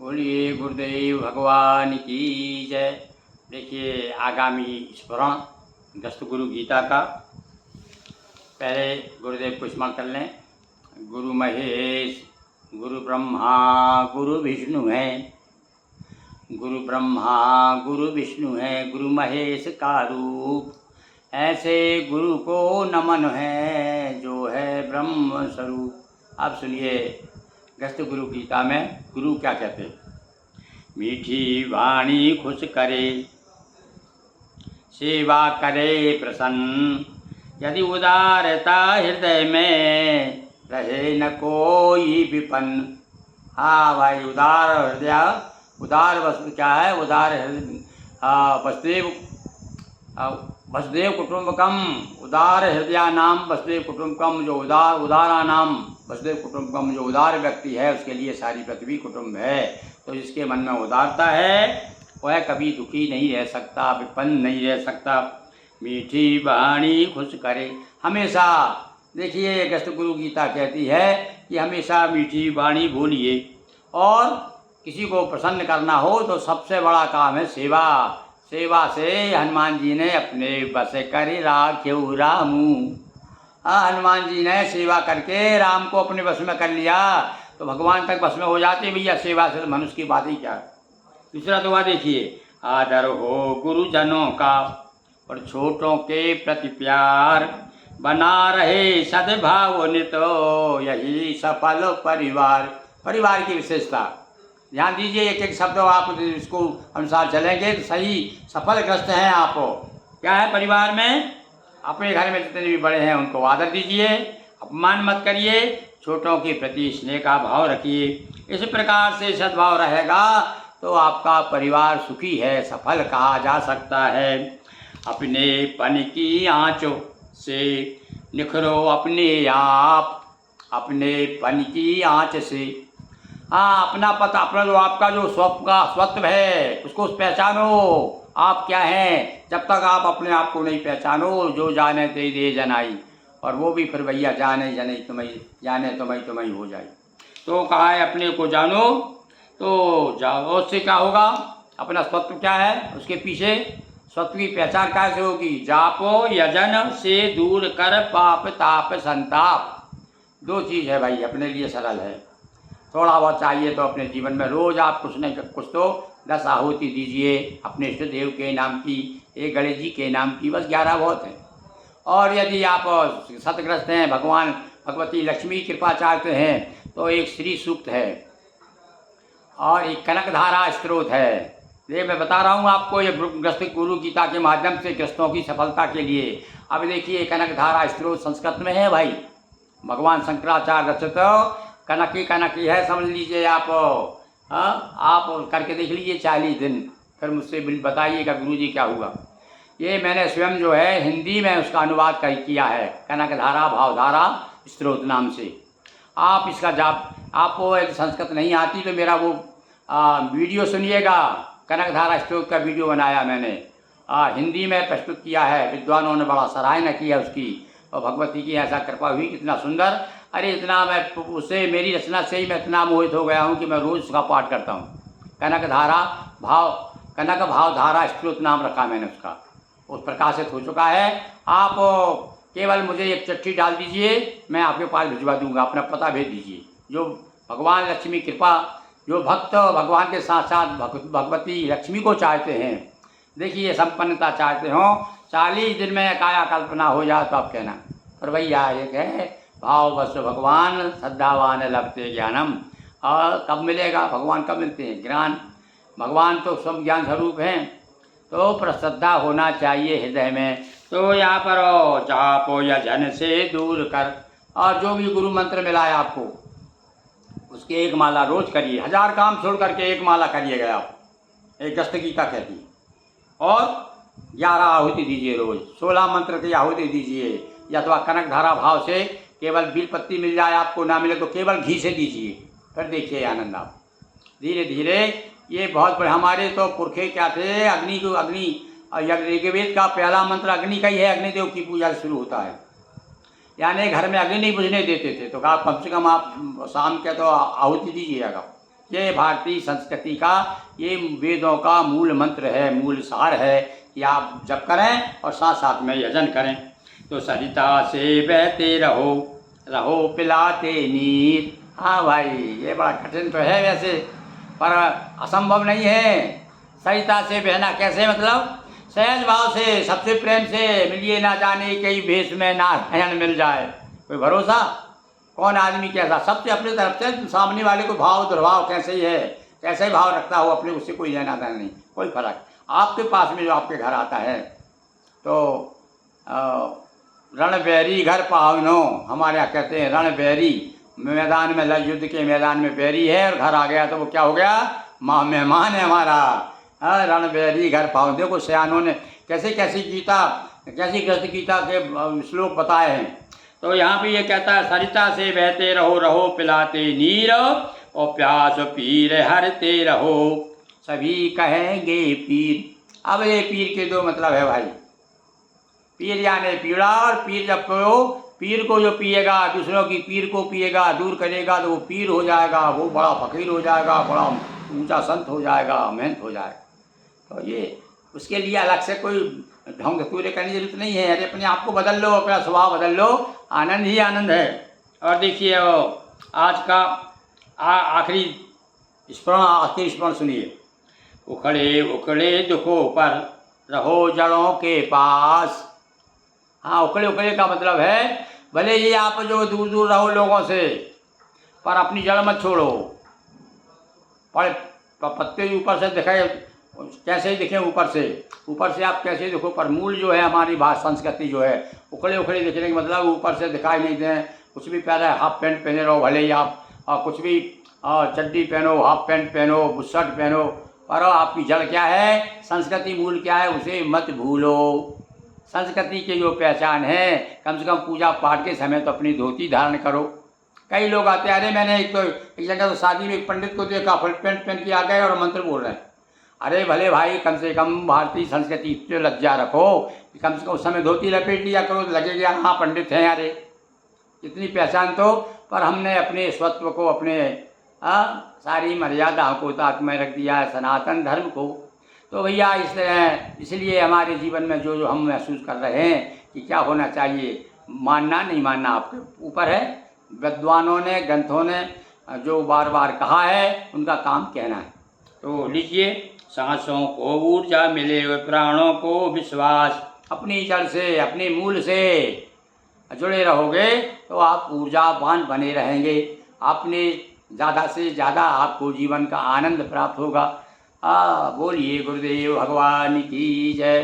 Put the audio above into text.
बोलिए गुरुदेव भगवान की जय। देखिए आगामी स्मरण दस्त गुरु गीता का। पहले गुरुदेव को स्मरण कर लें। गुरु महेश गुरु ब्रह्मा गुरु विष्णु है, गुरु ब्रह्मा गुरु विष्णु है, गुरु महेश का रूप। ऐसे गुरु को नमन है जो है ब्रह्म स्वरूप। अब सुनिए गस्त गुरु गीता में गुरु क्या कहते हैं। मीठी वाणी खुश करे, सेवा करे प्रसन्न, यदि उदारता हृदय में रहे न कोई विपन्न। हाँ भाई, उदार हृदय, उदार वस्तु क्या है? उदार वसुदेव वसुदेव कुटुंबकम, उदार हृदय नाम वसुदेव कुटुंबकम। जो उदारा नाम वसुदेव कुटुंबकम, जो उदार व्यक्ति है उसके लिए सारी पृथ्वी कुटुंब है। तो जिसके मन में उदारता है वह कभी दुखी नहीं रह सकता, विपन्न नहीं रह सकता। मीठी वाणी खुश करे, हमेशा देखिए गस्त गुरु गीता कहती है कि हमेशा मीठी वाणी बोलिए। और किसी को प्रसन्न करना हो तो सबसे बड़ा काम है सेवा। सेवा से हनुमान जी ने अपने बस कर राख्यऊ रामू। हनुमान जी ने सेवा करके राम को अपने बस में कर लिया तो भगवान तक बस में हो जाते भैया। सेवा से मनुष्य की बात ही क्या। दूसरा दुआ देखिए, आदर हो गुरुजनों का और छोटों के प्रति प्यार, बना रहे सद्भाव नित, यही सफल परिवार। परिवार की विशेषता ध्यान दीजिए, एक एक शब्द आप इसको अनुसार चलेंगे तो सही सफल ग्रस्त हैं आप। क्या है परिवार में? अपने घर में जितने भी बड़े हैं उनको आदर दीजिए, अपमान मत करिए, छोटों के प्रति स्नेह का भाव रखिए। इस प्रकार से सद्भाव रहेगा तो आपका परिवार सुखी है, सफल कहा जा सकता है। अपने पन की आँचों से निखरो अपने आप, अपने पन की आँच से। हाँ, अपना पता, अपना जो आपका जो स्वत्व है उसको पहचानो। आप क्या हैं? जब तक आप अपने आप को नहीं पहचानो, जो जाने ते दे जनाई, और वो भी फिर भैया जाने जने तुम्हें, जाने तुम्हें हो जाए। तो कहा है अपने को जानो तो जाओ। उससे क्या होगा? अपना स्वत्व क्या है, उसके पीछे स्वत्व की पहचान कैसे होगी? जापो यजन से दूर कर पाप ताप संताप। दो चीज़ है भाई, अपने लिए सरल है। थोड़ा बहुत चाहिए तो अपने जीवन में रोज़ आप कुछ नहीं कुछ तो 10 आहुति दीजिए अपने इष्ट देव के नाम की, एक गणेश जी के नाम की, बस 11 बहुत है। और यदि आप सतग्रस्त हैं, भगवान भगवती लक्ष्मी कृपा चाहते हैं तो एक श्री सूक्त है और एक कनकधारा स्त्रोत है। ये मैं बता रहा हूँ आपको, ये ग्रस्त गुरु गीता के माध्यम से ग्रस्तों की सफलता के लिए। अब देखिए कनकधारा स्त्रोत संस्कृत में है भाई, भगवान शंकराचार्य रचित कनकी है, समझ लीजिए आप। हाँ, आप करके देख लीजिए 40 दिन, फिर मुझसे बताइएगा गुरुजी क्या हुआ। ये मैंने स्वयं जो है हिंदी में उसका अनुवाद किया है, कनकधारा भावधारा स्त्रोत नाम से। आप इसका जाप, आपको यदि संस्कृत नहीं आती तो मेरा वो वीडियो सुनिएगा। कनकधारा स्त्रोत का वीडियो बनाया मैंने, हिंदी में प्रस्तुत किया है। विद्वानों ने बड़ा सराहना किया उसकी, और भगवती की ऐसा कृपा हुई, कितना सुंदर। अरे इतना मैं उससे, मेरी रचना से ही मैं इतना मोहित हो गया हूँ कि मैं रोज़ उसका पाठ करता हूँ। कनक भावधारा स्त्रोत नाम रखा मैंने उसका, उस प्रकाशित हो चुका है। आप केवल मुझे एक चिट्ठी डाल दीजिए, मैं आपके पास भिजवा दूंगा, अपना पता भेज दीजिए। जो भगवान लक्ष्मी कृपा, जो भक्त भगवान के साथ साथ भगवती लक्ष्मी को चाहते हैं, देखिए संपन्नता चाहते हों, 40 दिन में काया कल्पना हो जाए तो आप कहना। पर भैया एक है, भाव बस भगवान श्रद्धावान लभते ज्ञानम। और कब मिलेगा भगवान? कब मिलते हैं? ज्ञान, भगवान तो सब ज्ञान स्वरूप हैं। तो प्रश्रद्धा होना चाहिए हृदय में। तो यहाँ पर जापो या जन से दूर कर, और जो भी गुरु मंत्र मिला है आपको उसकी एक माला रोज करिए। 1000 काम छोड़ करके एक माला करिएगा आप, एक गस्त गीता कहती है। और 11 आहुति दीजिए रोज, 16 मंत्र की आहुति दीजिए, या अथवा कनकधारा भाव से केवल बील पत्ती मिल जाए आपको, ना मिले तो केवल घी से दीजिए, फिर देखिए आनंद आप। धीरे धीरे ये बहुत बड़े, हमारे तो पुरखे क्या थे, अग्नि को, अग्नि ऋग्वेद का पहला मंत्र अग्नि का ही है, अग्निदेव की पूजा शुरू होता है। यानी घर में अग्नि नहीं बुझने देते थे, तो कहा कम से कम आप शाम के तो आहुति दीजिएगा। ये भारतीय संस्कृति का ये वेदों का मूल मंत्र है, मूल सार है कि आप जप करें और साथ साथ में यजन करें। तो सरिता से बहते रहो, रहो पिलाते नीर। हाँ भाई, ये बड़ा कठिन तो है वैसे, पर असंभव नहीं है। सरिता से बहना कैसे, मतलब सहज भाव से, सबसे प्रेम से मिलिए ना जाने कई भेष में नारायण मिल जाए। कोई भरोसा, कौन आदमी कैसा, सबसे अपनी तरफ से सामने वाले को भाव दुर्भाव कैसे ही है, कैसे ही भाव रखता हो अपने, उससे कोई लेना देना नहीं, कोई फर्क। आपके पास में जो आपके घर आता है तो रणबैरी घर पावनो, हमारे यहाँ कहते हैं रणबैरी, मैदान में युद्ध के मैदान में बैरी है और घर आ गया तो वो क्या हो गया, माँ मेहमान है हमारा। रणबैरी घर पाओ। देखो सयानों ने कैसे कैसी गीता, कैसी कैसी गीता के श्लोक बताए हैं। तो यहाँ भी ये कहता है सरिता से बहते रहो, रहो पिलाते नीर, और प्यास पीर हरते रहो, सभी कहेंगे पीर। अब ये पीर के दो मतलब है भाई, पीर यानी पीड़ा, और पीर जब को पीर को जो पिएगा, दूसरों की पीर को पिएगा, दूर करेगा तो वो पीर हो जाएगा, वो बड़ा फकीर हो जाएगा, बड़ा ऊंचा संत हो जाएगा, महंत हो जाएगा। तो ये उसके लिए अलग से कोई ढंग पूरे करने की जरूरत नहीं है। अरे अपने आप को बदल लो, अपना स्वभाव बदल लो, आनंद ही आनंद है। और देखिए आज का आखिरी स्मरण सुनिए। उखड़े उखड़े दुखों पर रहो जड़ों के पास। हाँ, उखड़े उखड़े का मतलब है भले ही आप जो दूर दूर रहो लोगों से, पर अपनी जड़ मत छोड़ो। पर पत्ते ऊपर से दिखाए कैसे ही दिखें, ऊपर से आप कैसे देखो, पर मूल जो है हमारी भाषा संस्कृति जो है, उखड़े उखड़े दिखने का मतलब ऊपर से दिखाई नहीं दें। कुछ भी पहले हाफ पैंट पहने रहो भले ही आप, और कुछ भी चड्डी पहनो, हाफ पैंट पहनो, बुशर्ट पहनो, पर आपकी जड़ क्या है, संस्कृति मूल क्या है, उसे मत भूलो। संस्कृति की जो पहचान है, कम से कम पूजा पाठ के समय तो अपनी धोती धारण करो। कई लोग आते हैं, अरे मैंने एक जगह तो शादी में एक पंडित को देखा, फुल पैंट पहन के आ गए और मंत्र बोल रहे हैं। अरे भले भाई, कम से कम भारतीय संस्कृति पे लज्जा रखो, कम से कम उस समय धोती लपेट लिया करो, तो लगेगा हाँ पंडित हैं। अरे इतनी पहचान तो, पर हमने अपने स्वत्व को, अपने सारी मर्यादा को ताक में रख दिया है, सनातन धर्म को। तो भैया इसलिए हमारे जीवन में जो जो हम महसूस कर रहे हैं कि क्या होना चाहिए, मानना नहीं मानना आपके ऊपर है। विद्वानों ने, ग्रंथों ने जो बार बार कहा है, उनका काम कहना है। तो लीजिए, सांसों को ऊर्जा मिले, प्राणों को विश्वास। अपनी जड़ से, अपने मूल से जुड़े रहोगे तो आप ऊर्जावान बने रहेंगे। अपने ज़्यादा से ज़्यादा आपको जीवन का आनंद प्राप्त होगा। बोलिए गुरुदेव भगवान की जय।